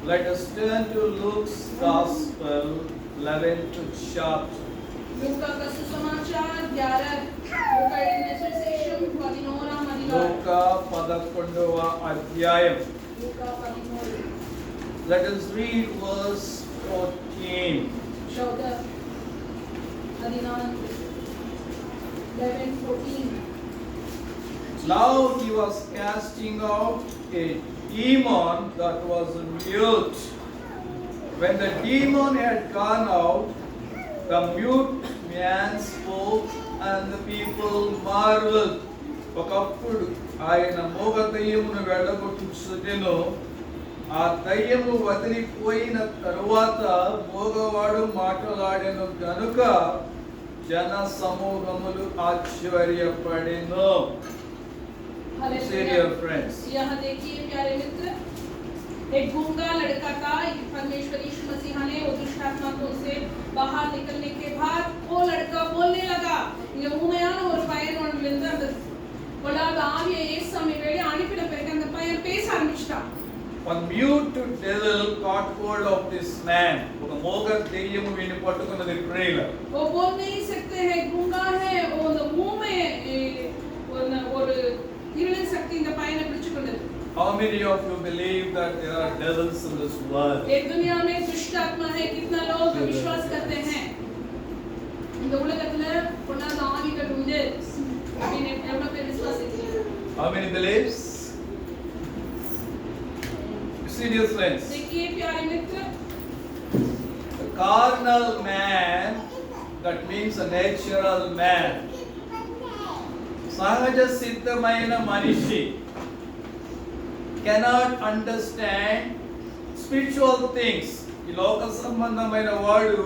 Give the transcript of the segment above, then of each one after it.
Let us turn to Luke's Gospel, 11th chapter. लूका का सुसमाचार 11 लूका எழுதின சுவிசேஷம் 11ஆம் அதிகாரம் లూకా 11వ అధ్యాయం. लूका 11 Let us read verse 14. 11:14 Now he was casting out a demon that was mute. When the demon had gone out, the mute man spoke and the people marveled. ఒకప్పుడు ఆయన మోగ దయ్యమును వెళ్ళగొట్టుచుటెను. ఆ దయ్యము వదిలిపోయిన తరువాత మోగవాడు మాట్లాడెను గనుక జన సమూహములు ఆశ్చర్యపడెను. Dear friends, यहाँ देखिए प्यारे मित्र, एक गूंगा लड़का था. परमेश्वर यीशु मसीह ने वो दुष्ट आत्मा को उसे बाहर निकलने के बाद वो लड़का बोलने लगा. இங்க ஊமையான ஒரு பையன் ஒன்று இருந்து அந்த கொடாத ஆவியை இயேசுவை வெளியே அனுப்பின பிறகு அந்த பையன் பேச ஆரம்பிச்சிட்டான். one mute devil caught hold of this man. ఒక మోగ దెయ్యము వీని పట్టుకున్నది ప్రేయర్. वो बोल नहीं सकते हैं, गूंगा है. वो मुंह में ஒரு இருளின் சக்தி இந்த பையனை பிடிச்சுக்கொண்டது. How many of you believe that there are devils in this world? एक दुनिया में दुष्ट आत्मा है. कितना लोग विश्वास करते हैं இந்த உலகத்துல கொடாத ஆவிகள் உண்டு அப்படின்னு எவ்வளவு பேர் விசுவாசிக்கிறீங்க? How many believes? Serious friends, देखिए प्यारे मित्र, the carnal man, that means a natural man, సహజ సిద్ధమైన మనిషి cannot understand spiritual things. ఈ లోక సంబంధమైన వాడు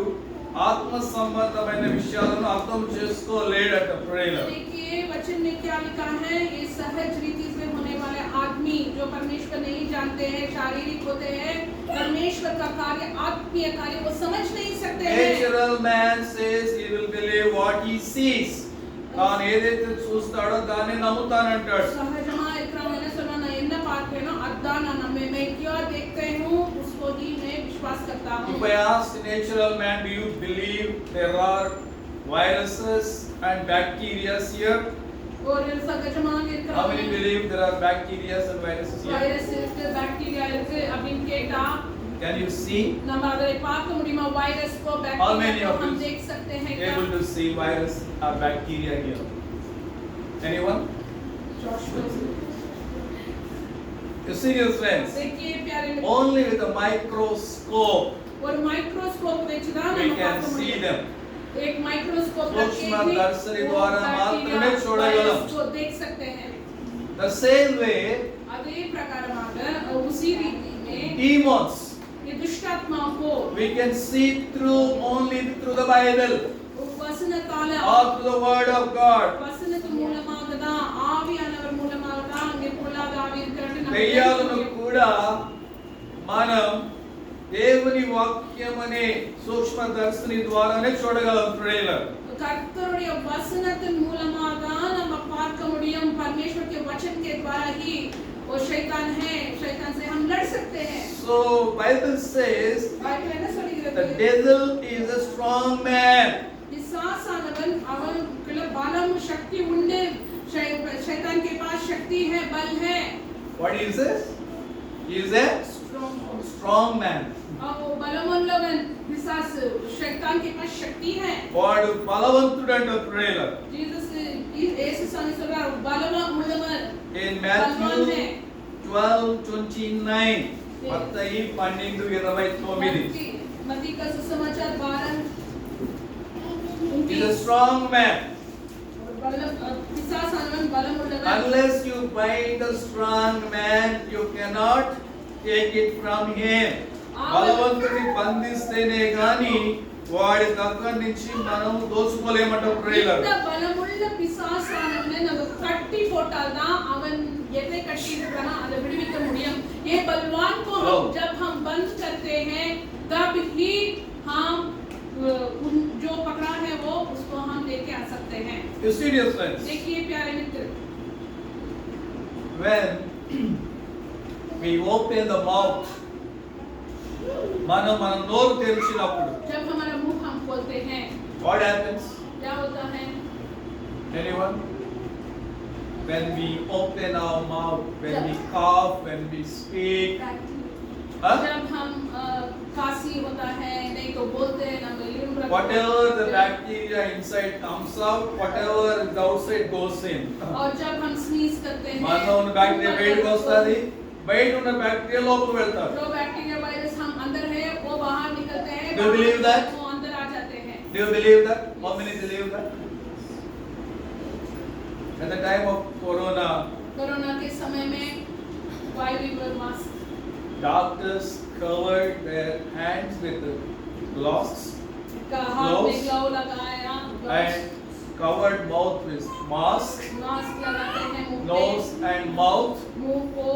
ఆత్మ సంబంధమైన విషయాలను అర్థం చేసుకోలేడట ప్రేయర్. देखिए वचन में क्या लिखा है, ये सहज रीति से होने वाले आदमी जो परमेश्वर नहीं जानते हैं, शारीरिक होते हैं, परमेश्वर का कार्य आत्मीय कार्य वो समझ नहीं सकते हैं. Natural man says he will believe what he sees. తాను ఏదైతే చూస్తాడో దాన్ని నమ్ముతానంటాడు. सहजमा इतना मैंने सुना ना என்ன பார்ப்பேனோ அதான் நான் நம்புவேன். मैं क्या देखते हूँ उसको ही मैं विश्वास करता हूँ. If I ask the natural man, do you believe there are viruses and bacteria here? और सहजमा இருக்கிற How many believe there are bacteria and viruses here? Virus இருக்கு, பாக்டீரியா இருக்கு அப்படின்னு கேட்டா Can you see? நம்ம அதை பார்க்க முடியுமா? வைரஸ் को How बैक्टीरिया many को of हम you देख सकते हैं क्या? able to see virus or bacteria here? Anyone? You serious friends? देखिए प्यारे मित्र, Only with a microscope और माइक्रोस्कोप वच्ची தான் we நம்ம can பார்க்க see முடியும். them. एक माइक्रोस्कोप रखे सूक्ष्म ही दर्शनी वो द्वारा बैक्टीरिया, मात्र में छोड़गलम. वायरस को देख सकते हैं. The same way, அதே பிரகாரமாக उसी रीति में demons ये दुष्ट आत्माओं को we can see through only through the Bible வசனத்தால or through the Word of God. வசனத்தின் மூலமாக தான், ஆவியானவர் மூலமாக தான் அங்கே பொல்லாத ஆவி இருக்கிறது நம்ம దెయ్యాలను కూడా మనం దేవుని వాక్యం అనే సూక్ష్మదర్శిని ద్వారానే చూడగలం ప్రేయర్. கர்த்தருடைய வசனத்தின் மூலமாக தான் நம்ம பார்க்க முடியும். परमेश्वर के वचन के द्वारा ही वो शैतान है, शैतान से हम लड़ सकते हैं. So Bible says बाइबल என்ன the சொல்கிறது? devil is a strong man. பிசாசானவன் அவனுக்குள்ள பலம் சக்தி உண்டு. शैतान के पास शक्ति है, बल है. What is this? He is a strong man. वो బలమున్నవన్ పిశాచ్, शैतान के पास शक्ति है. వాడు బలవంతుడంట ప్రేయర్. जीसस यीशु साने சொல்றார் బలమున్నవన్. In Matthew 12:29 మత్తయి 12:29 मत्ती का सुसमाचार 12 He is a strong man. पिशाचानवन बलमुள்ளவன். Unless you bind a strong man, you cannot take it from him. బలవంతుని బంధిస్తేనే గాని వాడి దగ్గర నుంచి మనం దోచుకోలేమంట ప్రేయర్. இந்த பலமுள்ள பிசாசானவனை நம்ம கட்டி போட்டால் தான் அவன் எதை கட்டி இருக்கிறானோ அதை விடுவிக்க முடியும். ये बलवान को जब हम बंद करते हैं तब ही हम जो पकड़ा है वो उसको हम लेके आ सकते हैं. You serious friends? देखिए प्यारे मित्र, When we open the mouth మనం మన నోరు తెరిచినప్పుడు जब हमारा मुंह हम खोलते हैं what happens? क्या होता है? Anyone? When we open our mouth, when we cough, when we speak, huh? जब हम खांसी होता है, नहीं तो बोलते हैं, ना तो यूं रखते Whatever the हैं। bacteria inside comes out, whatever is outside goes in. और जब हम स्नीज करते हैं మనలో ఉన్న బ్యాక్టీరియా బయటకు వస్తుంది, బయట ఉన్న బ్యాక్టీరియా లోపలికి వెళ్తారు. जो बैक्टीरिया वायरस हम अंदर है वो बाहर निकलते हैं। Do you believe that? वो अंदर आ जाते हैं। Do you believe that? How many believe that? At the time of Corona, corona के समय में why we wear mask? doctors covered their hands with gloves का हाथ में Gloves. ग्लव लगाया, and covered mouth with mask, mask लगाते हैं मुंह nose पे, and mouth, मुंह को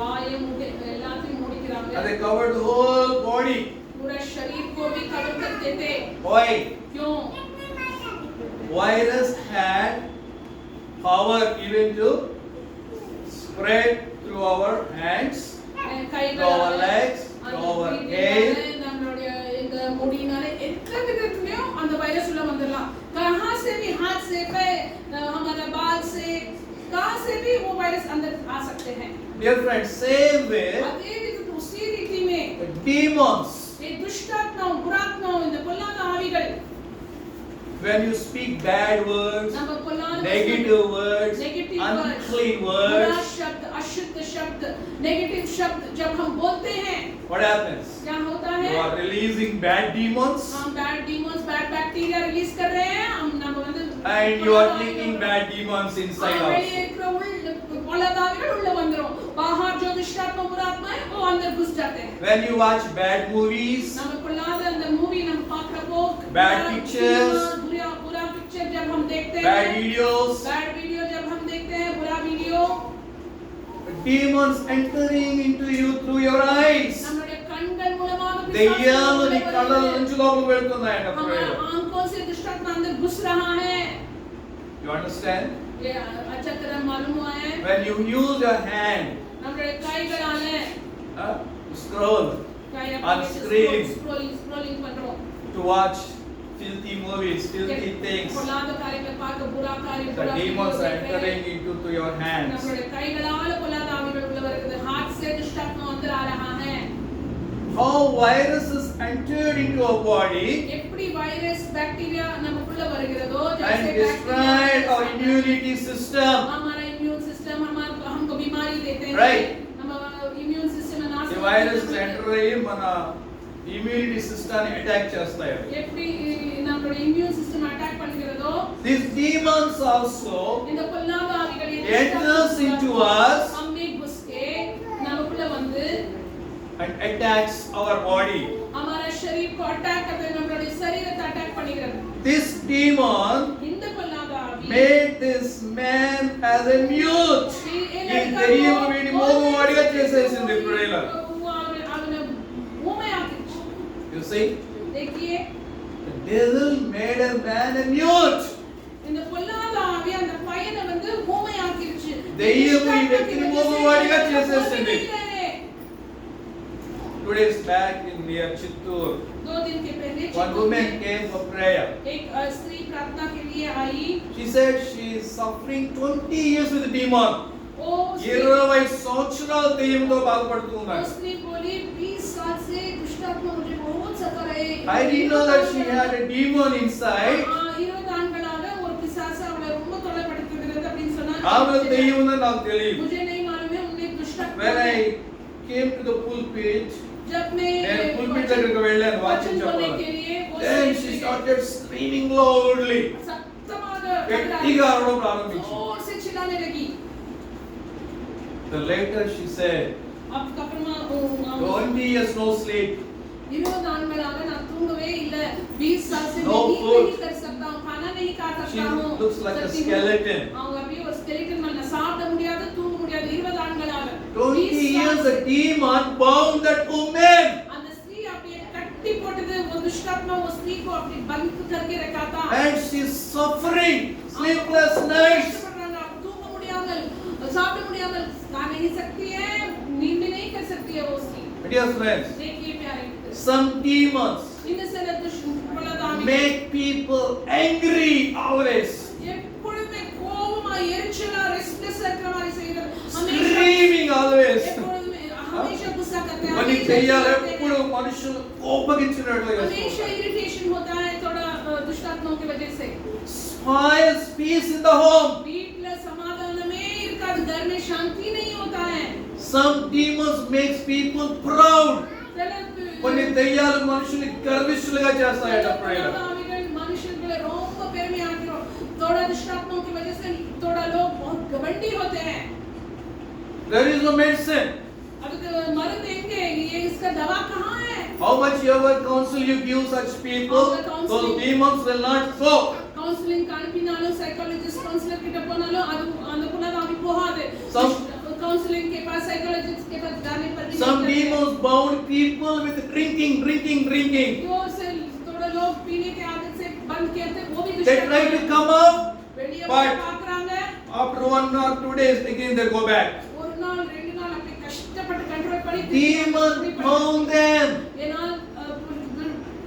वायु मुंह के எல்லாத்தையும் and மூடிக்கிறாங்க। they covered the whole body. पूरा शरीर को भी कवर करते थे। Why? क्यों? Virus had power even to spread through our hands, to our legs, to our hair. நம்மளுடைய இந்த முடினால எத்தனை விதத்துலயும் அந்த வைரஸ் உள்ள வந்துடலாம்। कहां से भी हाथ से पे हमारा बाल से कहां से भी वो वायरस अंदर आ सकते हैं। Dear friends, same way, அதே விதத்துல उसी रीति में the demons, ये दुष्टात्माओं दुरात्माओं இந்த பொல்லாத ஆவிகள் when you speak bad words, நம்ம பொல்லாத negative words, Negative unclean बुरा words, शब्द अशुद्ध शब्द नेगेटिव शब्द जब हम बोलते हैं what happens? क्या होता है? You are releasing bad demons हम bad demons bad bacteria release कर रहे हैं हम நம்ம வந்து and you are taking bad demons inside வெளியே us. இருக்கிற பொல்லாதாவிகள் உள்ள வந்துரும் बाहर जो दुष्टात्मा बुरात्मा है वो अंदर घुस जाते हैं। When you watch bad movies, நம்ம பொல்லாத அந்த மூவி நம்ம பார்க்கறப்போ Bad pictures, बुरा पिक्चर जब हम देखते bad हैं videos, बैड वीडियो जब हम देखते हैं बुरा video demons entering into you through your eyes. நம்மளுடைய கண்கள் மூலமாக దెయ్యాలు నీ కళ్ళ నుంచి లోపలికి వెళ్తున్నాయంట हमारे ప్రేయర్. आंखों से दुष्टात्मा अंदर घुस रहा है। You understand? ये अच्छा तरह मालूम हुआ है। When you use your hand, நம்மளுடைய கைகளால scroll On screen. स्क्रॉलिंग பண்றோம்। to watch filthy movies, filthy things, பொல்லாத காரியங்களை பார்க்க புறா காரியம் the புறா demons are video entering into to your hands. நம்மளுடைய கைகளால பொல்லாத ஆவிகள் உள்ள வருகிறது। हाथ से दुष्टात्मा अंदर आ रहा है। How viruses entered into our body எப்படி வைரஸ் பாக்டீரியா நமக்குள்ள வருகிறதோ and जैसे destroyed our immunity system. हमारा इम्यून सिस्टम हमको बीमारी देते हैं। Right. हम इम्यून सिस्टम नाश The viruses enter అయ్యి మన immunity system ని attack చేస్తాయి. எப்படி நம்மளுடைய இம்யூன் சிஸ்டம் அட்டாக் பண்ணுகிறதோ These demons also இந்த பொல்லாத ஆவிகள் enters into us நம்மை घुसके நமக்குள்ள வந்து and attacks our body. हमारा शरीर को अटैक करते हैं நம்மளுடைய शरीरத்தை அட்டாக் பண்ணுகிறது। This demon இந்த பொல்லாத ஆவி made this man as a mute. ఈ దెయ్యం వీడిని మోగవాడిగా చేసేసింది ప్రేయర్. You see, देखिए the devil made a man a mute. இந்த பொல்லாத ஆவி அந்த பையனை வந்து ஊமையாக்கிருச்சு। దెయ్యం ఈ వ్యక్తిని మోగవాడిగా చేసేసింది. 2 days back in near Chittoor, 2 दिन के पहले one woman came for prayer. एक स्त्री प्रार्थना के लिए आई। She said she is suffering 20 years with the demon. वो 20 సంవత్సరాల దెయ్యంతో బాధపడుతూ वो ఉన్నారు. स्त्री बोली 20 साल से दुष्टात्मा मुझे बहुत सता रहे। I didn't know that she had a demon inside. 20 ஆண்டுகளாக ஒரு பிசாசு அவளை ரொம்ப தொல்லைப்படுத்துகிறது அப்படின்னு சொன்னாங்க। ఆమె దెయ్యం ఉందని నాకు తెలియదు. मुझे नहीं मालूम है उन्हें दुष्टात्मा When I came to the pulpit, जब मैं నేను pulpit దగ్గరికి వెళ్ళాను వాక్యం वचन बोलने చెప్పాలని. के लिए वो Then she started screaming loudly. सख्तமாக గట్టిగా అరవడం ప్రారంభించింది. जोर से चिल्लाने लगी। Then later she said, अब कपरमा 20 years no sleep. 20 ஆண்டுகளாக நான் தூங்கவே இல்ல। 20 साल से No मैं नींद food. नहीं कर सकता हूं, खाना नहीं खा She सकता हूं। looks like a सच्ची हूं। skeleton. அவங்க அப்படியே ஒரு ஸ்கெலிட்டன் மாதிரி சாப்பிட முடியாது தூங்க முடியாது 20 ஆண்டுகளாக 20 years the demon bound that woman. அந்த ஸ்திரீ அப்படியே கட்டி போட்டது वो दुष्टात्मा वो स्त्री को अपनी बंद करके रखा था। And she's suffering sleepless nights. Tung முடியாமல் சாப்பிட முடியாமல் खा नहीं सकती है नींद भी नहीं कर सकती है वो स्त्री। Dear friends, देखिए प्यारे मित्र, some demons इन सारे दुष्ट आविகள் make people angry always, எப்பொழுதுமே கோபமா எரிச்சலா ரெஸ்ட்லெஸ் இருக்கிற மாதிரி செய்கிறது. screaming always. எப்பொழுதுமே हमेशा गुस्सा करते हैं. కొన్ని దెయ్యాలు ఎప్పుడు మనుషులు కోపగించినట్లుగా हमेशा इरिटेशन होता है थोड़ा दुष्ट आत्माओं की वजह से. spoils peace in the home. வீட்ல சமாதானமே இருக்காது, घर में शांति नहीं होता है. Some demons makes people proud. కొన్ని దెయ్యాలు మనుషుల్ని గర్విష్ఠులుగా చేస్తాయట ప్రేయర్. మనుషుల్ని ரொம்ப பெருமையாக்கிறோம். थोड़ा दुष्ट आत्माओं की वजह से थोड़ा लोग बहुत घमंडी होते हैं. There is no medicine. अब तो मर देंगे, ये इसका दवा कहाँ है? How much ever counsel you give such people, those demons will not go. Counseling కానిపినాలో సైకాలజిస్ట్ కౌన్సిలర్ కి డబ్బనాలో అది అందుకున్నది ఆమె పోహాదే. Counseling के पास साइकोलॉजिस्ट के पास जाने पर भी some demons bound people with drinking. जो से थोड़ा लोग पीने के आदत से बंद किए थे वो भी They try to come up, but पाकरांगे after 1 or 2 days again they go back. ஒரு நாள் ரெண்டு நாள் அப்படி கஷ்டப்பட்டு கண்ட்ரோல் பண்ணி Demon bound them. ஏனா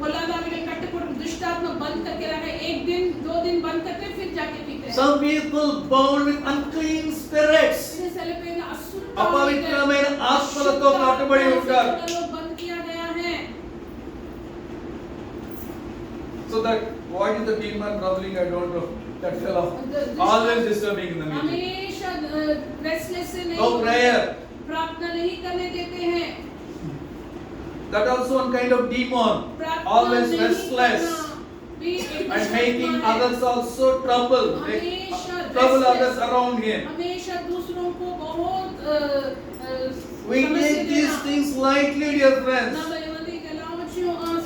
பொல்லாதாவிகள் கட்டுப்பட்டு दुष्टात्मा बंद करके रखे, एक दिन दो दिन बंद करके फिर जाके पीते हैं. Some people bound with unclean spirits. इसे सेलिब्रेट अशुद्ध అపవిత్రమైన ఆత్మలతో కట్టుబడి ఉంటారు. लोग बंद किया गया है. So that what is the demon troubling? I don't know. That fellow always disturbing in the meeting. हमेशा रेस्टलेस से नहीं No prayer. प्रार्थना नहीं करने देते हैं. That also one kind of demon. Always restless and making others also trouble. Trouble others around him. हमेशा दूसरों को बहुत We take these things lightly, dear friends.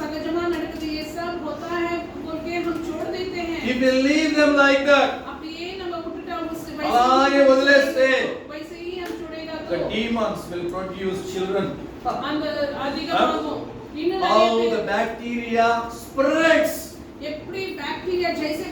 सगजमा नड़कती ये सब होता है बोल के हम छोड़ देते हैं. If you leave them like that, अब ये न उठटा उससे అలాగే వదిలేస్తే वैसे ही हम छोड़ेगा the तो demons will produce children. अंदर अधिकमागो How the bacteria spreads. ఎప్పుడు బ్యాక్టీరియా జైసే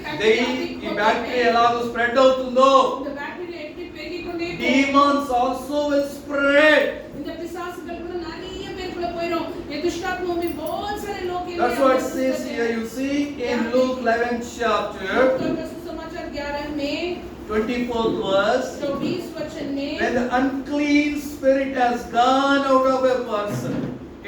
ఈ బ్యాక్టీరియా ఎలాగో స్ప్రెడ్ అవుతుందో, இந்த బ్యాక్టీరియా எப்படி பெருகிக்கொண்டே demons also will spread. இந்த பிசாசுகள் கூட நிறைய பேருக்குள்ள போயிடும். ये दुष्टात्मा में बहुत सारे लोग हैं. That's what it says here. You see in Luke 11th chapter, सुसमाचार 11 में 24th verse, 24 वचन में when the unclean spirit has gone out of a person,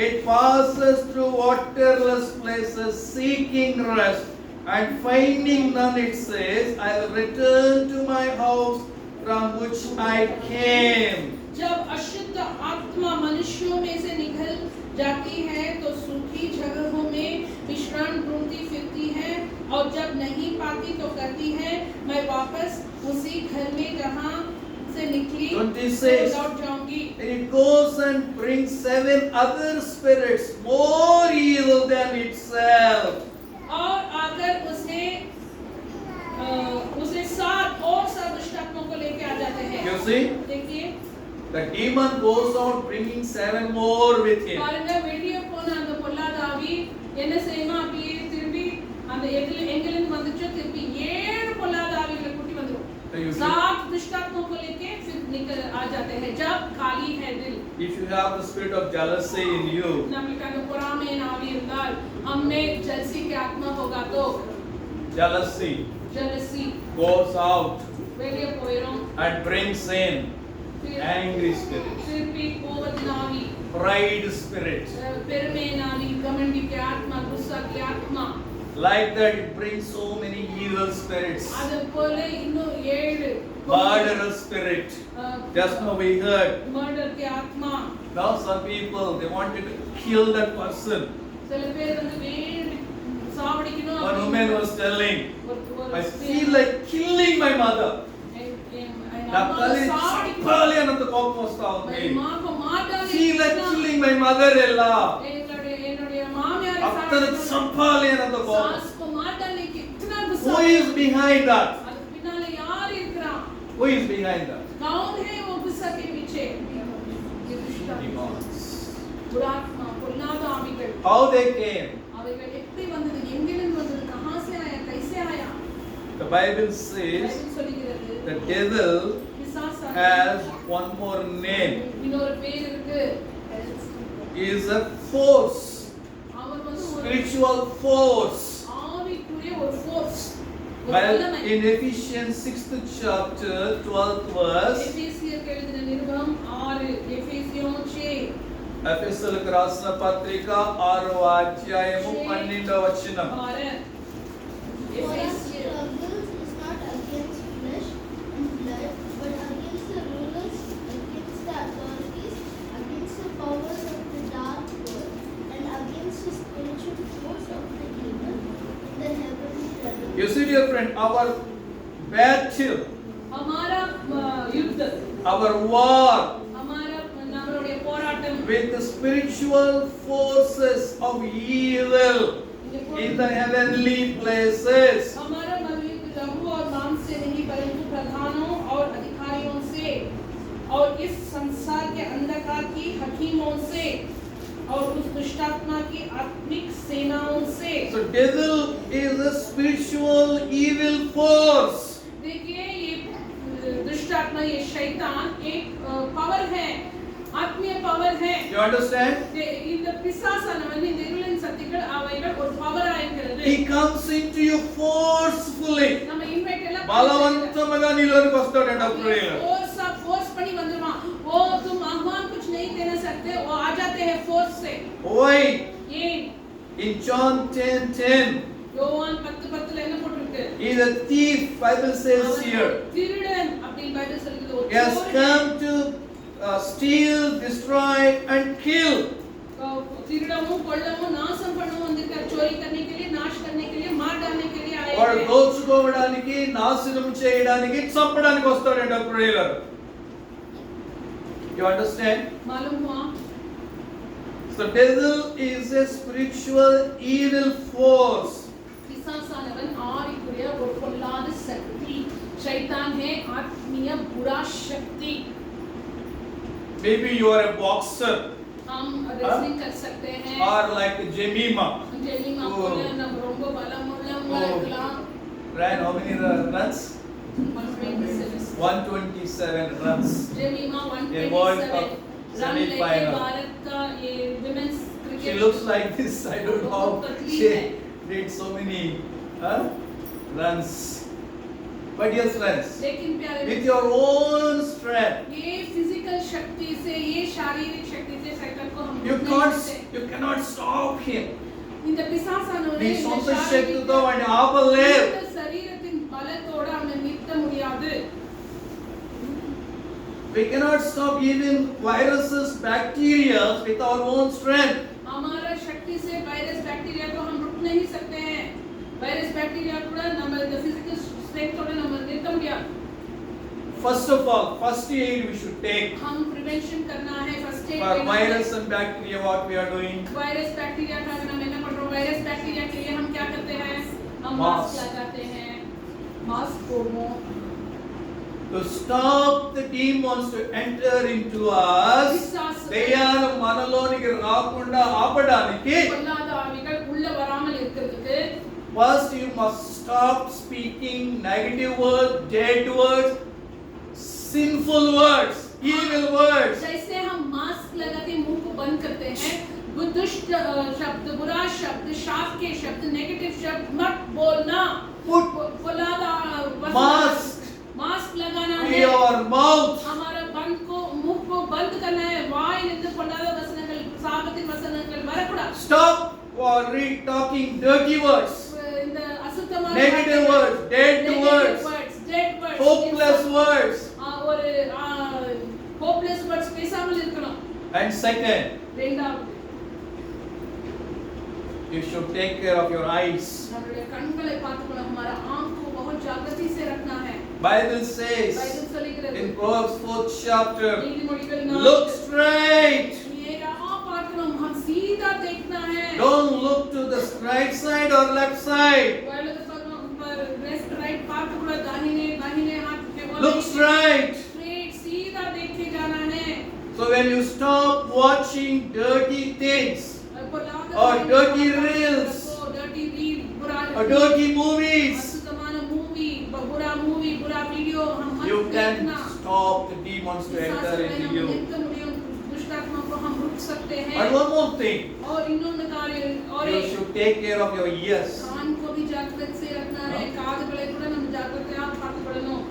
it passes through waterless places seeking rest, and finding none, it says, I will return to my house from which I came. जब अशुद्ध आत्मा मनुष्यों में से निकल जाती है तो सूखी जगहों में विश्राम ढूंढती फिरती है, और जब नहीं पाती तो कहती है मैं वापस उसी घर में जहां से निकली 26 लौट जाऊंगी. And it goes and brings 7 other spirits more evil than itself. और आकर उसने 7 और दुष्ट आत्माओं को लेके आ जाते हैं. You see, देखिए the demon goes out bringing 7 more with him. பாருங்க வெளியே போன அந்த பொல்லாத ஆவி என்ன செய்யுமா, அப்படியே திரும்பி அந்த எங்கிலிருந்து வந்துச்சோ திருப்பி 7 பொல்லாத ஆவிகளை கூட்டி வந்துரும். 7 दुष्ट आत्माओं को लेके फिर निकल आ जाते हैं जब खाली है दिल. If you have the spirit of jealousy in you, நம்மளுக்கு அந்த பொறாமை ஆவி இருந்தால் हमें जलसी की आत्मा होगा तो jealousy jealousy goes out வெளியே போயிடும். and brings in angry spirit, திருப்பி கோபத்தின் ஆவி, pride spirit. பெருமை ஆவி, घमंडी की आत्मा, गुस्सा की आत्मा. Like that, it brings so many evil spirits. அது போல இன்னும் 7 Murderous spirit. Just now we heard. Murder की आत्मा. Now some people, they wanted to kill that person. சில பேர் வந்து வேறு சாவடிக்கணும். One woman was telling, I feel like killing my mother. నాకు చంపాలి అన్నంత కోపం వస్తా ఉంది. Feel like killing my mother ella. అతను చంపాలి అన్నంత కోపం. Who is behind that? Who is behind that? कौन है वो गुस्सा के पीछे? Demons. दुरात्मा, பொல்லாத ஆவிகள். How they came? அவைகள் எப்படி வந்தது, எங்கிருந்து வந்தது, कहां से आया, कैसे आया? The Bible says பைபிள் சொல்லுகிறது the devil has one more name. இன்னொரு பேர் இருக்கு. is a force, அவர் வந்து ஒரு spiritual force. ஆவிக்குரிய ஒரு ஃபோர்ஸ், ஒரு Well, வல்லமை. in Ephesians 6th chapter 12th verse, எபேசியருக்கு எழுதின நிருபம் 6 எபேசியோன் 6 ఎఫెసీయులకు రాసిన పత్రిక 6వ అధ్యాయము 12వ వచనం. और For our एफेसियर struggle is not against flesh and blood, but against the rulers, against the authorities, against the powers of the dark world, and against the spiritual force of the evil in the heavenly realms. You see, dear friend, our battle, हमारा युद्ध, our war हमारा நம்மளுடைய போராட்டம் with the spiritual forces of evil in the heavenly places. हमारा युद्ध लहू और मांस से नहीं परंतु प्रधानों और अधिकारियों से और इस संसार के अंधकार की हकीमों से और उस दुष्टात्मा की आत्मिक सेनाओं से। So devil is a spiritual evil force. देखिए ये दुष्टात्मा, ये शैतान एक पावर है, ஆத்மீய பவர் है। You understand? இந்த பிசாசானவன், இந்த இருளின் சக்திகள் அவைகள் ஒரு பவரா இருக்கிறது। He comes into you forcefully. நம்ம இன்வைட் எல்லாம் బలవంతముగా నీలోనికి వస్తాడంట ప్రేయర్. फोर्स பண்ணி வந்துருவான்। वो तुम आह्वान कुछ नहीं देना सकते, वो आ जाते हैं फोर्स से। Why? ये In John 10:10, யோவான் 10:10ல என்ன போட்டுருக்கு? he is a thief, Bible says here. திருடன் அப்படி பைபிள் சொல்லுது। He has come to steal, destroy and kill. திருடவும் கொல்லவும் நாசம் பண்ணவும் வந்திருக்கார்। चोरी करने के लिए, नाश करने के लिए, मार डालने के लिए आए వాడు हैं। దోచుకోవడానికి, నాశనం చేయడానికి, చంపడానికి వస్తాడంట ప్రేయర్. You understand? मालूम हुआ? So devil is a spiritual evil force. பிசாசானவன் ஆவிக்குரிய ஒரு பொல்லாத சக்தி। शैतान है आत्मीय बुरा शक्ति। Maybe you are a boxer हम रेसलिंग कर सकते हैं or like Jemima Jemima Oh. போல நம்ம ரொம்ப பலமுள்ளவங்களா இருக்கலாம்। ran how many runs? 127 127 runs. Jemima In World Cup 127 run लेके semi-final. भारत का ये women's She cricket looks like this. I don't know how पतली she है। did so many runs. But yes, friends, लेकिन प्यारे with your own strength, ये physical शक्ति से, ये शारीरिक शक्ति से शैतान को हम you cannot stop him. இந்த பிசாசானவனை నీ இந்த సొంత శారీరక శక్తితో వాడిని ఆపలేవు. இந்த శరీరத்தின் బలத்தోட அவனை நிறுத்த முடியாது। We cannot stop even viruses, bacteria with our own strength. हमारा शक्ति से वायरस बैक्टीरिया को हम रुक नहीं सकते हैं। वायरस बैक्टीरिया கூட நம்ம இந்த फिजिकल ஸ்ட்ரெngthோட நம்ம நிறுத்த முடியாது। First of all, first aid we should take हम प्रिवेंशन करना है, first aid for virus and bacteria. What we are doing? Virus bacteria का हम என்ன பண்றோம்? वायरस बैक्टीरिया के लिए हम क्या करते हैं? हम मास्क। मास्क लगाते हैं, मास्क போடுவோம்। To stop the demons to enter into us, దయ్యాలు మనలోనికి రాకుండా ఆపడానికి பொல்லாத ஆவிகள் உள்ள வராமல் இருக்கிறதுக்கு first you must stop speaking negative words, dead words, sinful words, evil words. जैसे हम मास्क लगा के मुंह को बंद करते हैं, दुष्ट शब्द, बुरा शब्द, शाप के शब्द, नेगेटिव शब्द मत बोलना। Put फुलादा मास्क लगाना in है। your mouth. हमारा मुंह को बंद करना है। வாயிலிருந்து பொல்லாத வசனங்கள், சாபத்தின் வசனங்கள் வரக்கூடாது। Stop talking dirty words, இந்த அசுத்தமான negative words, dead words, hopeless words. ஒரு hopeless words பேசாமல் இருக்கணும்। And second, இரண்டாவது, you should take care of your eyes. நம்மளுடைய கண்களை பார்த்துக்கணும்। हमारा आंख को बहुत जागृति से रखना है। Bible says பைபிள் சொல்லுகிறது in Proverbs 4th chapter, நீதிமொழிகள் look straight. मेरा பார்க்கணும், हम सीधा देखना है। Don't look to the right side or left side. वैसे तो पर लेफ्ट राइट पार्ट पूरा दाहिने हाथ के बोले Look straight. स्ट्रेट सीधा देखे जाना है। So when you stop watching dirty things or dirty reels or dirty movies, बुरा वीडियो हम मत you can देखना। stop the demons to enter into you. दुष्टात्मा को हम रुक सकते हैं। But one more thing, और ಇನ್ನೊಂದು ಕಾರ್ಯ और you should take care of your ears. कान को भी जागृत से रखना है காதுகளை கூட நம்ம ஜாக்கிரதையா பார்த்துக்கணும்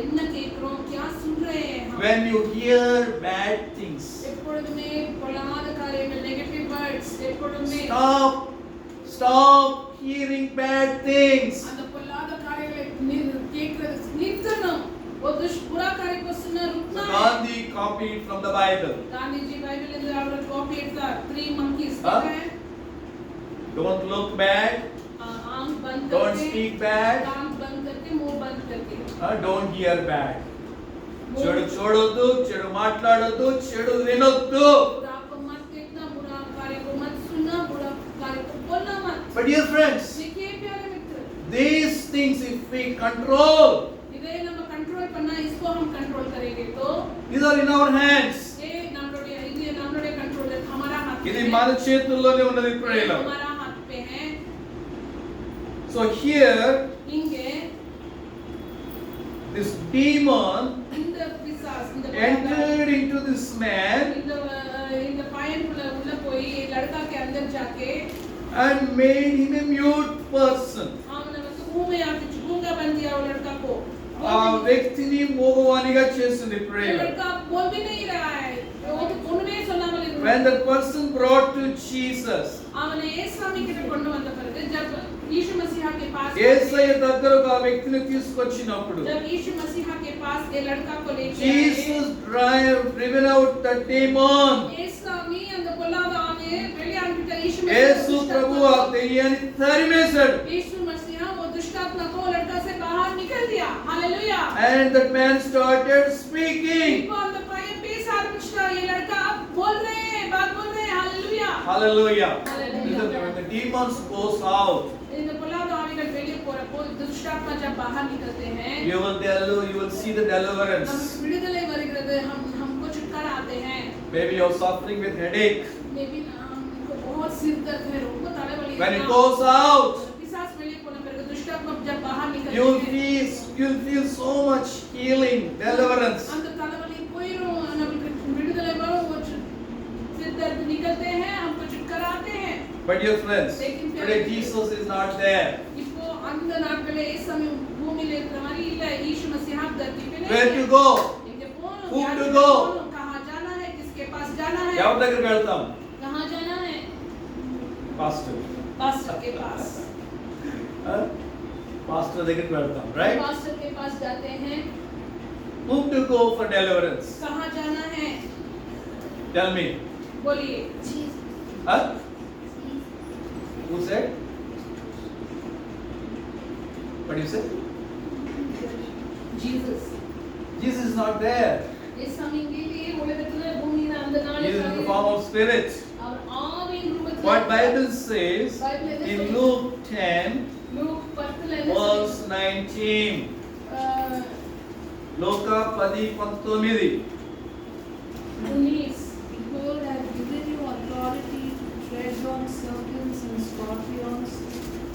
என்ன கேக்குறோம் क्या सुन रहे हैं हम When you hear bad things, எப்பொழுதுமே பொல்லாத காரியங்கள் நெகட்டிவ் வேர்ட்ஸ் எப்பொழுதுமே stop hearing bad things. அந்த பொல்லாத காரியங்களை கேக்குறது நிறுத்தணும் वो बुरा कार्य को सुनना रुकना है Gandhi copied from the Bible. Gandhi ji Bible में ಅವರ ಕಾಪಿ ಇಡ್ತಾ 3 monkeys Huh? है Don't look bad. आंख बंद Don't करके speak bad. आंख बंद करके मुंह बंद करके Don't hear bad. చెడు చూడొద్దు, చెడు మాట్లాడొద్దు, చెడు వినొద్దు. बुरा को मत देखना बुरा कार्य को मत सुनना बुरा कार्य को बोलना मत But dear friends, देखिए प्यारे मित्र these things if we control, इधे நம்ம कंट्रोल பண்ணா इसको हम कंट्रोल करेंगे तो these are in our hands. ये நம்மளுடைய कंट्रोल है हमारा हाथ ఇది में మన చేతుల్లోనే ఉన్నది है ప్రేమ. हमारा हाथ पे है So here Inge this demon இந்த பிசாஸ் இந்த entered into this man இந்த பையன் உள்ள போய் लड़का के अंदर जाके and made him a mute person. हमने उसको मुंह में आके गूंगा बन दिया वो लड़का को ఆ వ్యక్తిని మూగవానిగా చేసింది ये ప్రేమ. लड़का बोल भी नहीं रहा है वो उनमें सुना वाले When that person brought to Jesus, हमने यीशु स्वामी के కొండ వద్ద परगे जब यीशु मसीहा के पास యేసయ్య దగ్గరకు ఆ వ్యక్తిని తీసుకొచ్చినప్పుడు जब यीशु मसीहा के पास ये लड़का को लेके Jesus driven out the demon. यीशु स्वामी அந்த பொல்லாத ஆவியை வெளியே அனுப்பிட்ட यीशु యేసు ప్రభు ఆ దెయ్యాన్ని తరిమేశాడు. यीशु मसीहा वो दुष्ट आत्मा को लड़का से बाहर निकल दिया hallelujah And that man started speaking. इनको அந்த பையன் பேச ஆரம்பிச்சிட்டா ये लड़का अब बोल रहे हैं बात बोल रहे हैं hallelujah Hallelujah. Hallelujah. When the demons goes out, இந்த பொல்லாத ஆவிகள் வெளியே போறப்போ दुष्ट आत्मा जब बाहर निकलते हैं you will see the deliverance. நமக்கு விடுதலை வருகிறது हमको छुटकारा आते हैं Maybe you're suffering with headache. May be हमको बहुत सिर दर्द है रोग தலைவலி When it goes out, पिशाच வெளியே போன பிறகு दुष्ट आत्मा जब बाहर निकलते you'll feel so much healing, deliverance. அந்த தலைவலி போயிடும் நமக்கு விடுதலை வரும் वो सिर दर्द निकलते हैं हमको छुटकारा आते हैं But dear friends, today Jesus is not there. இப்போ அந்த நாட்களே இயேசு பூமியில இருக்கிற மாதிரி இல்ல यीशु मसीह धरती पे Where to नहीं go? इनके पोनो Who to go? कहां जाना है किसके पास जाना है ఎవరి దగ్గరికి వెళ్తాం? कहां जाना है Pastor. पास्टर के पास Pastor దగ్గరికి వెళ్తాం, right? पास्टर के पास जाते हैं Who to go for deliverance? कहां जाना है Tell me. बोलिए Jesus. Huh? Who said? What do you say? Jesus Jesus is not there. इस சமயங்களிலே உலகத்துல பூமியில அந்த He is in the form of spirit. அவர் ஆவியின் ரூபத்தில் What Bible says in Luke 10 Luke 10ல verse 19. Luka 10:19. Behold, I have given you authority to tread on serpents and scorpions,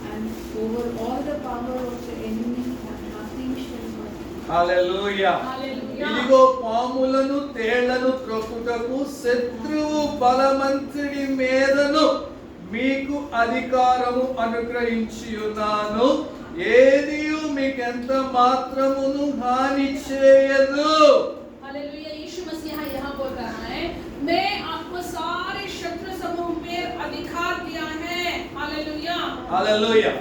and over all the power of the enemy, and nothing shall hurt you. Hallelujah. హల్లెలూయా ఇదిగో పాములను తేళ్లను త్రొక్కుటకు శత్రువు బలమంతుడి మీదను మీకు అధికారము అనుగ్రహించి ఉన్నాను, ఏదియు మీకెంత మాత్రమును హాని చేయదు. हालेलुया यीशु मसीह यहाँ बोल रहा है मैं आपको सारे शत्रु समूह पर अधिकार दिया है hallelujah Hallelujah.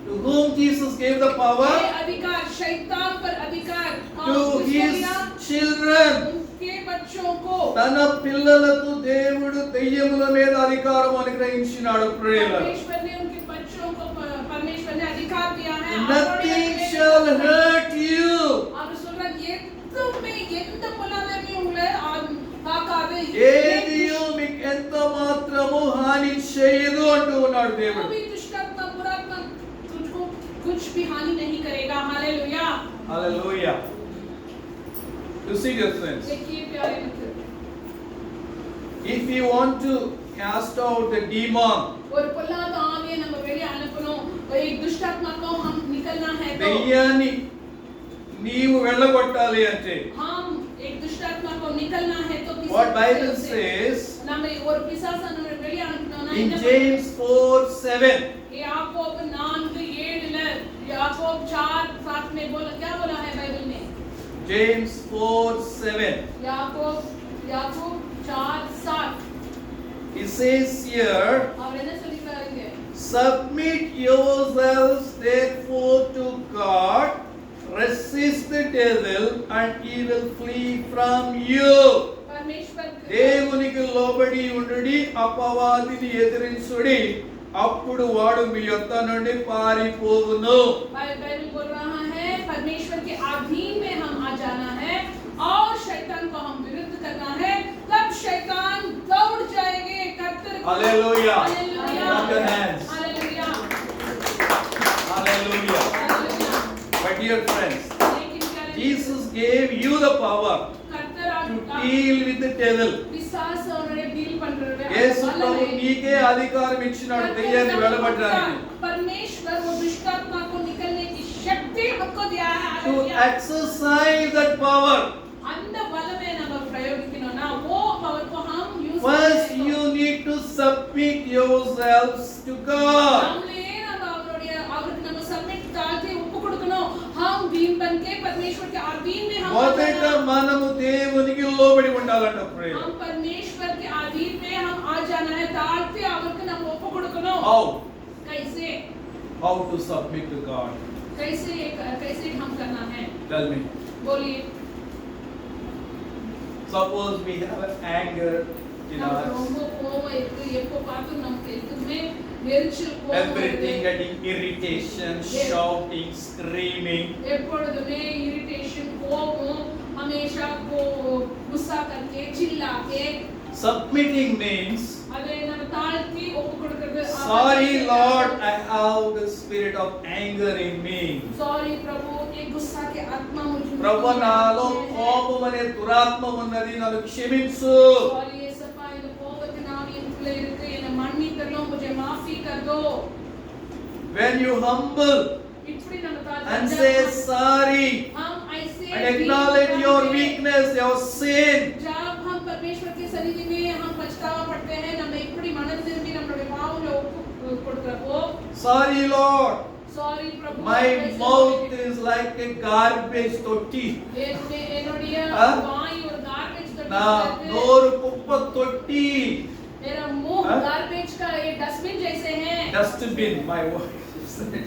To whom Jesus gave the power? ये अधिकार शैतान पर अधिकार To किसको his दिया? children. उनके बच्चों को తన పిల్లలకు దేవుడు దెయ్యముల మీద అధికారం అనుగ్రహించినాడు. ప్రేమ. परमेश्वर ने उनके बच्चों को परमेश्वर ने अधिकार दिया है Nothing shall hurt you. आप सुन रहे எதுவுமே எந்த பொல்லாதமே உங்களை தாக்காது ఏదియో మీకు ఎంత మాత్రము హాని చేయదు అంటూ ఉన్నాడు దేవుడు. कोई दुष्ट आत्मा बुरा आत्मा तुझको कुछ भी हानि नहीं करेगा hallelujah Hallelujah. You see, dear friends, देखिए प्यारे मित्र if you want to cast out the demon, ஒரு பொல்லாத ஆவியை நம்ம வெளியே அனுப்பணும் ஒரு दुष्ट आत्मा को हम निकलना है तो దెయ్యాన్ని నీవు వెళ్ళగొట్టాలి అంటే हम एक दुष्ट आत्मा को निकलना है तो किसी What Bible से says நம்ம ஒரு பிசாசை நம்ம வெளிய அனுப்பணும்னா in என்ன James 4:7. याकूब 4:7 याकूब 4:7 में बोला क्या बोला है बाइबल में James 4:7. Yakub 4:7 It says here, அவர் என்ன சொல்லிருக்காருங்க submit yourselves therefore to God, resist the devil and he will flee from you. परमेश्वर దేవునికి లోబడి ఉండుడి, అపవాదిని ఎదిరించుడి, అప్పుడు వాడు మీ యొద్ద నుండి పారిపోవును. बाइबल बोल रहा है परमेश्वर के अधीन में हम आ जाना है और शैतान को हम विरुद्ध करना है, तब शैतान दौड़ जाएंगे। कर्तर Hallelujah. Hallelujah Clap your hands. Hallelujah Hallelujah. Hallelujah My dear friends, लेकिन क्या Jesus gave you the power कर्तर to आपका deal with the devil. पिशाच और डील पண்றவே యేసు ప్రభు నీకే అధికారం ఇచ్చినాడు దెయ్యాన్ని వెళ్ళగొట్టడానికి. परमेश्वर वो दुष्ट आत्मा को निकलने की शक्ति हमको दिया है। To hallelujah exercise that power, அந்த வல்லமை நம்ம பிரயோகிக்கணும்னா वो पावर को हम use first you need to submit yourselves to God. हमने நம்ம அவருக்கு நம்ம சப்மிட் தாழ்த்தி ஒப்பு கொடுக்கணும்। हम दीन बनके परमेश्वर के अधीन में हम మొదట మనము దేవునికి లోబడి ఉండాలంట ప్రేమ. हम परमेश्वर के अधीन में हम आ जाना है, தாழ்த்தி அவருக்கு நம்ம ஒப்பு கொடுக்கணும்। How? कैसे How to submit to God? कैसे हम करना है Tell me. बोलिए। Suppose we have an anger in நம்ம us. ரொம்ப கோவம் இருக்கு, எப்போ பார்த்து நமக்கு எதுவுமே எரிச்சல் கோவம் Everything வருது। getting irritation, shouting, screaming. எப்பொழுதுமே इरिटेशन கோவம் हमेशा को गुस्सा करके चिल्ला के Submitting means, அதை நம்ம தாழ்த்தி ஒப்பு கொடுக்கிறது। sorry Lord, I have the spirit of anger in me. Sorry ప్రభు ये गुस्सा के आत्मा मुझे ప్రభు నాలో కోపం అనే దురాత్మ ఉన్నది, నన్ను క్షమించు. సారీ యేసప్పా இந்த கோபத்தின் ஆவி எனக்குள்ள இருக்கு, என்னை மன்னிக்கணும், मुझे माफी कर दो। When you humble இப்படி நம்ம and தாழ்த்தி say sorry हम ऐसे and acknowledge your weakness, your sin, जब हम परमेश्वर के सन्निधि में हम पछतावा पड़ते हैं, நம்ம இப்படி மனம் திரும்பி நம்மளுடைய பாவங்களை ஒப்பு கொடுக்கிறப்போ sorry Lord, sorry Prabhu my mouth is like a garbage தொட்டி. என்னுடைய Huh? வாய் ஒரு garbage నా தொட்டி నోరు కుప్ప తొట్టి. मेरा मुंह Huh? garbage का एक डस्टबिन जैसे है। Dustbin, my wife said.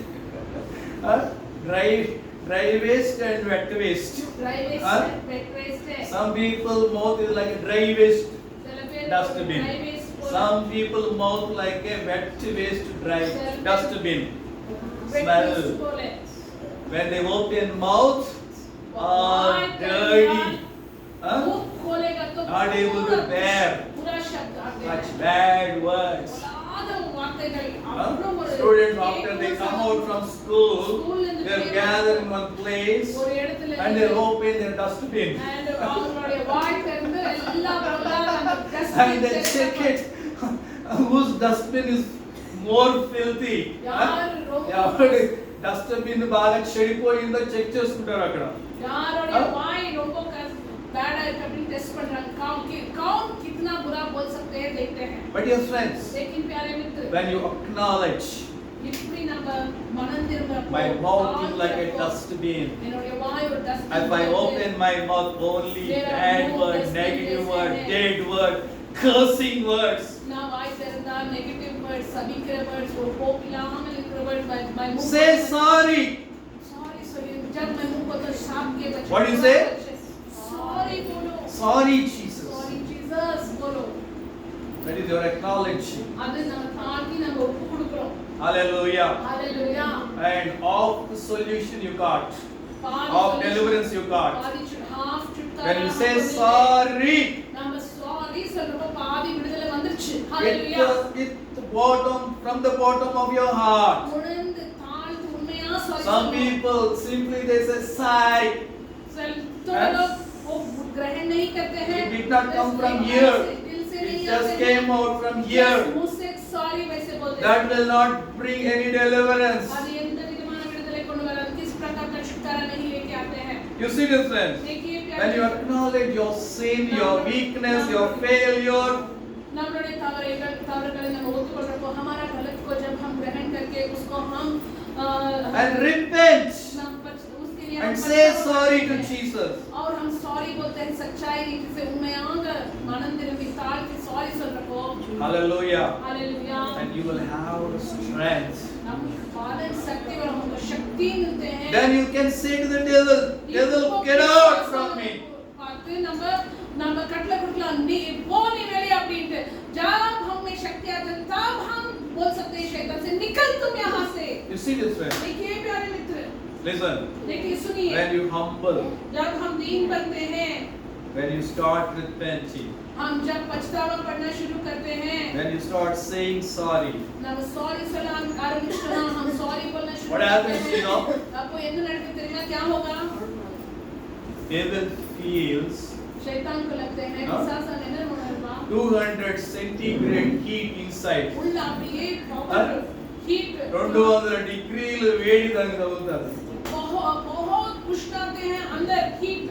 Dry waste and wet waste. Dry waste Huh? है, वेट वेस्ट है। Some people mouth is like a dry waste चलो फिर dustbin. ड्राई वेस्ट बोलो। Some people mouth like a wet waste dry Self- dustbin. Wet Smell. Waste बोले। When they open mouth, बहुत dirty. Huh? मुंह खोलेगा तो Not able to bear पूरा शब्द आते हैं। such bad words. பொல்லாத வார்த்தைகள் Huh? அவ்வளவு ஒரு Students after they come out from school, School in the they're day. gathered in one place ஒரு இடத்துல and they open their dustbin and அவங்களுடைய வாய் திறந்து எல்லா பொல்லாத அந்த and they check it whose dustbin is more filthy. யார் ரொம்ப ఎవరి డస్ట్బిన్ బాగా చెడిపోయిందో చెక్ చేసుకుంటారు అక్కడ. யாரோட வாய் ரொம்ப बैड है कभी टेस्ट पண்றாங்க कौन कितना बुरा बोल सकते हैं देखते हैं। But dear friends, लेकिन प्यारे मित्र when you acknowledge இப்படி நம்ம மனம் திரும்புறப்போ my mouth is like a dustbin, என்னுடைய வாய் ஒரு dustbin if I open my mouth only bad word, negative word, dead word, cursing words, ना वाई திறந்தா நெகட்டிவ் வேர்ட்ஸ் சபிக்கிற வேர்ட்ஸ் ஒரு होप இல்லாமல் இருக்கிற வேர்ட்ஸ் my मुंह say sorry. सॉरी सॉरी जब मैं मुंह को तो साफ के बच्चे What do you say? Sorry बोलो Sorry Jesus. सॉरी जीसस बोलो। That is your acknowledging. அது நம்ம தாழ்த்தி நம்ம ஒப்பு கொடுக்கிறோம்। Hallelujah. Hallelujah. And of the solution you got, பாதி of solution, deliverance you got, பாதி half Sudda when you say sorry, நம்ம சாரி சொல்றப்போ பாதி விடுதலை வந்துருச்சு। it hallelujah. from the bottom of your heart. உணர்ந்து தாழ்ந்து உண்மையா sorry Some people simply they say sorry. थोड़ा लोग वो ग्रहण नहीं करते हैं। It did not come from here. दिल से It नहीं just आते came हैं। out from here. मुंह से सॉरी वैसे बोलते हैं। That will not bring any deliverance. అది ఎంత విధమైన విడుదల కొను వరాలు किस प्रकार का छुटकारा नहीं लेके आते हैं। You see this, friends? देखिए when you acknowledge your sin, your weakness, your failure, நம்மளுடைய தவறுகளை நம்ம ஒத்துக்கொள்றப்போ हमारा गलत को जब हम ग्रहण करके उसको हम and repent उसके लिए and say sorry to Jesus. और हम सॉरी बोलते हैं सच्चाई रीति से उम्मेयांग मनन திரும்பி தாழ்த்தி सॉरी சொல்றப்போ Hallelujah. Hallelujah And you will have the strength. நமக்கு பாதன் சக்தி और हमको शक्ति मिलते हैं Then you can say to the devil, get out from me. பார்த்து நம்ம கட்டளை கொடுக்கலாம் நீ போ நீ வெளியே அப்படிட்டு जब हमें शक्ति आती है तब हम बोल सकते हैं शैतान से निकल तुम यहाँ से You see this way. देखिए प्यारे मित्र Listen. देखिए सुनिए When you humble, जब हम दीन बनते हैं when you start repenting, हम जब पछतावा करना शुरू करते हैं when you start saying sorry, நம்ம சாரி சொல்லலாம் ஆரம்பிச்சோம்னா हम सॉरी बोलना शुरू what happens, करते you know? हैं आपको என்ன நடக்குது தெரியுமா क्या होगा Devil feels शैतान को लगते हैं हाँ? पिशाच என்ன உணர்வா 200 centigrade heat inside. உள்ள அப்படியே பவர் हीट 200 డిగ్రీలు వేడి దానికి తగులుతుంది. बहुत उष्णते हैं अंदर heat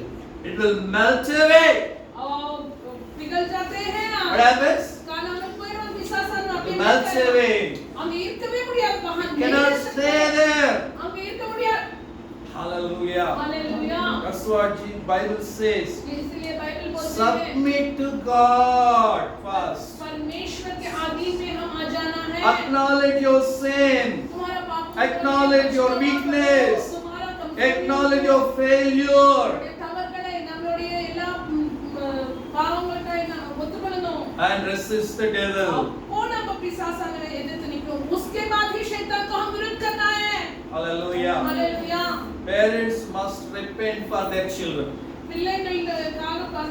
It will melt away. और पिघल जाते हैं What happens? காணாம போயிடும் பிசாசான It அப்படியே melts away. அங்க இருக்கவே முடியாது வஹான் Cannot stay there. அங்க இருக்க முடியாது Hallelujah. Hallelujah That's what the Bible says. इसलिए बाइबल बोलती है Submit to God first. परमेश्वर के अधीन में हम आ जाना है Acknowledge your sin. तुम्हारा पाप Acknowledge your weakness. तुम्हारा कमजोरी Acknowledge your failure. தவறுகளை நம்மளுடைய எல்லா பாவங்களை ஒத்துக்கொள்ளணும் And resist the devil. அப்போ நம்ம பிசாசாங்களை எதிர்த்து நிற்கும் उसके बाद ही शैतान को हम विरुद्ध करना है Hallelujah. Hallelujah Parents must repent for their children. பிள்ளைகளுக்காக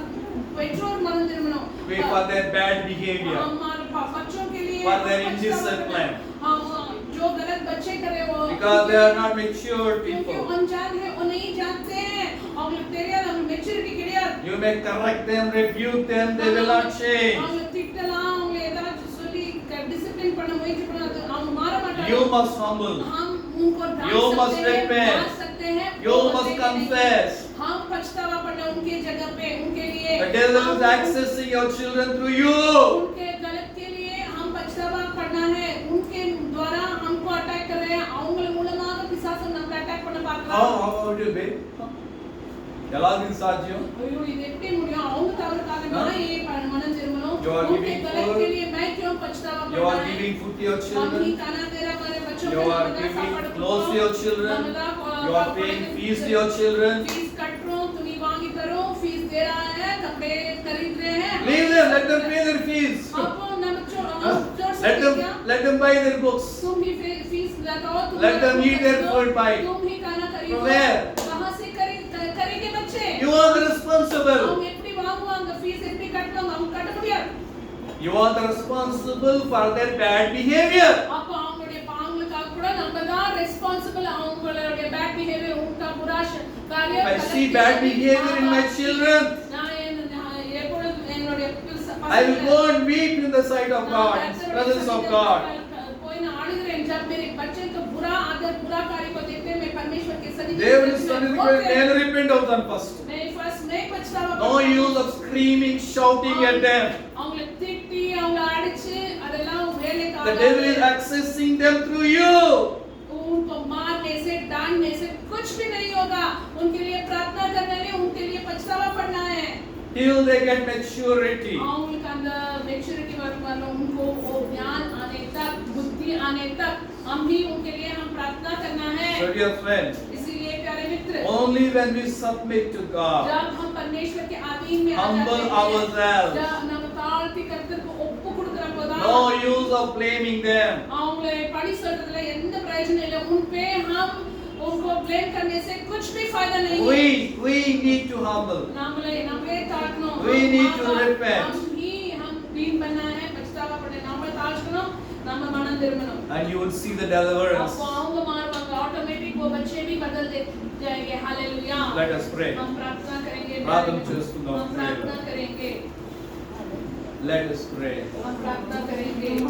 பெற்றோர் மனம் திரும்பணும் For their bad behavior. हमारे बच्चों के लिए For their indiscipline. जो गलत बच्चे करे वो Because they are not mature क्योंकि वो people. अनजान है वो नहीं जानते हैं அவங்களுக்கு தெரியாது அவங்க மெச்சூரிட்டி கிடையாது You may correct them, rebuke them, they will not change. அவங்க திட்டலாம் அவங்க ஏதாச்சும் சொல்லி டிசிப்ளின் பண்ண முயற்சி பண்ணாது அவங்க மாற மாட்டாங்க You must humble. हम उनको डांट You सकते must हैं repent. डांट सकते हैं You वो must बदलेंगे नहीं। confess. हम पछतावा पड़ना उनके जगह पे उनके लिए The devil is हम accessing your children through you. उनके गलत के लिए हम पछतावा पड़ना है उनके द्वारा हमको अटैक कर रहे हैं அவங்கள மூலமாக பிசாசு நம்மள அட்டாக் பண்ண How பார்க்கறாங்க would you be? எல்லாம் சாத்தியம். ஐயோ இது எப்படி முடியும் அவங்க தவறுக்காக நான் ஏன் மனம் திரும்பணும் You are उनके giving गलत food. के लिए मैं क्यों पछतावा You करना are है giving food to your हम ही children. खाना दे रहा हमारे बच्चों You को are Namda giving सापड़ clothes to your children. You are paying fees to your children. Fees cut रहा हूं तुनी वांगी करो फीस दे रहा है कपड़े खरीद रहे हैं Leave them, let them pay their fees. आपको नमक छोड़ Let them buy their books. तुम ही फीस लगाओ तुम Let them eat their food by. तुम ही खाना खरीदो From where? कहां से करेंगे बच्चे You are the responsible. हम எப்படி வாங்குவாங்க ஃபீஸ் எப்படி கட்டணும் हम கட்ட முடியாது You are the responsible for their bad behavior. அப்ப அவங்களுடைய பாவங்களுக்காக கூட நம்ம தான் ரெஸ்பான்சிபிள் அவங்களுடைய பேட் பிஹேவியர் உன்கா புரா कार्य If I see bad behavior in my children, நான் எப்பொழுது என்னுடைய I will go and weep in the sight of God, in the presence of God. कोई ना आड़गरे जब मेरे बच्चे को बुरा आदत बुरा कार्य को देखते हैं मैं परमेश्वर के सन्निधि దేవుని సన్నిధికి నేను repent అవుతాను first. मैं फर्स्ट नहीं पछतावा No use of screaming, shouting at them. அவங்களை திட்டி அவங்களை அடிச்சு அதெல்லாம் வேலைக்கு The devil is accessing them through you. उनको मारने से डांटने से कुछ भी नहीं होगा उनके लिए प्रार्थना करने लिए उनके लिए पछतावा पड़ना है Till they get maturity. அவங்களுக்கு அந்த மெச்சூரிटी வருவாங்க उनको वो ज्ञान आने तक बुद्धि आने तक हम भी उनके लिए हम प्रार्थना करना है So dear friends, इसीलिए प्यारे मित्र only when we submit to God, जब हम परमेश्वर के अधीन में आ humble जाते हैं ourselves, जब நம்ம தாழ்த்தி கர்த்தருக்கு ஒப்பு கொடுக்கறப்போதான் no use of blaming them. அவங்களை பழி சொல்றதுல எந்த பிரயோஜனம் இல்லை उन पे हम उनको ब्लेम करने से कुछ भी फायदा नहीं है We need to humble. நம்மளே தாழ்த்தணும் We need to repent. हम दीन बनना है पछतावा पड़े நம்மள தாழ்த்தணும் நம்ம மனம் திரும்பணும் And you will see the deliverance. அப்போ அவங்க மாறுவாங்க ऑटोमेटिक वो बच्चे भी बदल जाएंगे हालेलुया Let us pray. हम प्रार्थना करेंगे प्रार्थना చేసుకుందాం. हम प्रार्थना करेंगे Let us pray. हम प्रार्थना करेंगे